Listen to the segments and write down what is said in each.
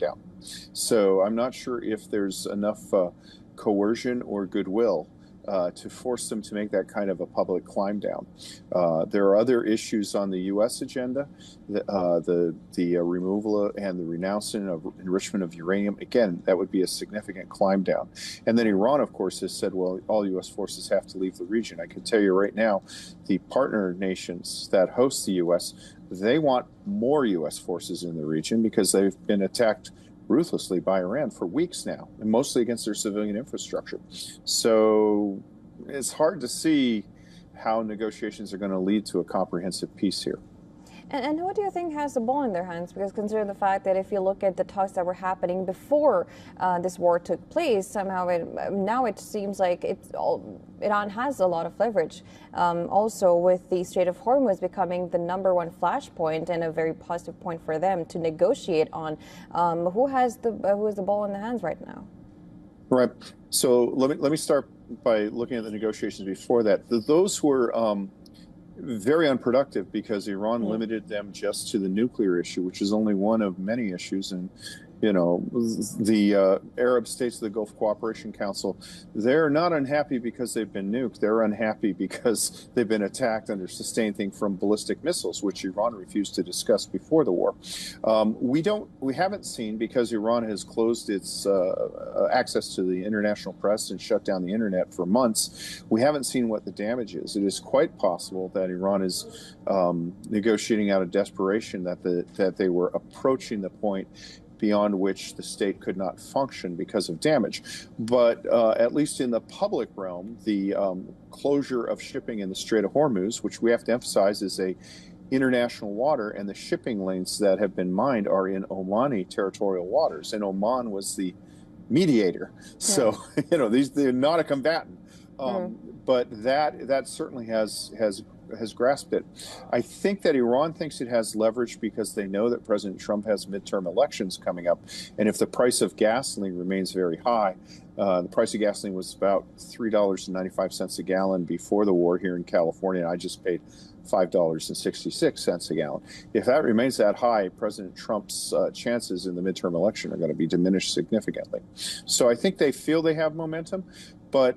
down. So I'm not sure if there's enough coercion or goodwill to force them to make that kind of a public climb down. There are other issues on the U.S. agenda, the removal and the renouncing of enrichment of uranium. Again, that would be a significant climb down. And then Iran, of course, has said, well, all U.S. forces have to leave the region. I can tell you right now, the partner nations that host the U.S., they want more U.S. forces in the region because they've been attacked ruthlessly by Iran for weeks now, and mostly against their civilian infrastructure. So it's hard to see how negotiations are going to lead to a comprehensive peace here. And who do you think has the ball in their hands? Because consider the fact that if you look at the talks that were happening before this war took place, somehow now it seems like Iran has a lot of leverage. Also, with the Strait of Hormuz becoming the #1 flashpoint and a very positive point for them to negotiate on, who has the ball in the hands right now? Right. So let me start by looking at the negotiations before that. Those were very unproductive because Iran limited them just to the nuclear issue, which is only one of many issues. And, you know, the Arab states of the Gulf Cooperation Council, they're not unhappy because they've been nuked. They're unhappy because they've been attacked under sustained thing from ballistic missiles, which Iran refused to discuss before the war. We haven't seen, because Iran has closed its access to the international press and shut down the internet for months. We haven't seen what the damage is. It is quite possible that Iran is negotiating out of desperation, that they were approaching the point beyond which the state could not function because of damage. But at least in the public realm, the closure of shipping in the Strait of Hormuz, which we have to emphasize is a international water, and the shipping lanes that have been mined are in Omani territorial waters, and Oman was the mediator. So, you know, they're not a combatant. But that certainly has grasped it. I think that Iran thinks it has leverage because they know that President Trump has midterm elections coming up. And if the price of gasoline remains very high, the price of gasoline was about $3.95 a gallon before the war here in California. And I just paid $5.66 a gallon. If that remains that high, President Trump's chances in the midterm election are going to be diminished significantly. So I think they feel they have momentum, but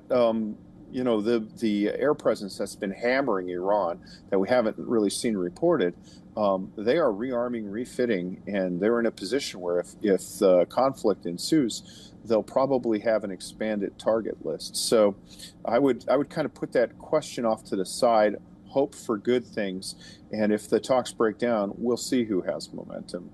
you know, the air presence that's been hammering Iran that we haven't really seen reported, they are rearming, refitting, and they're in a position where if the conflict ensues, they'll probably have an expanded target list. So I would kind of put that question off to the side, hope for good things, and if the talks break down, we'll see who has momentum.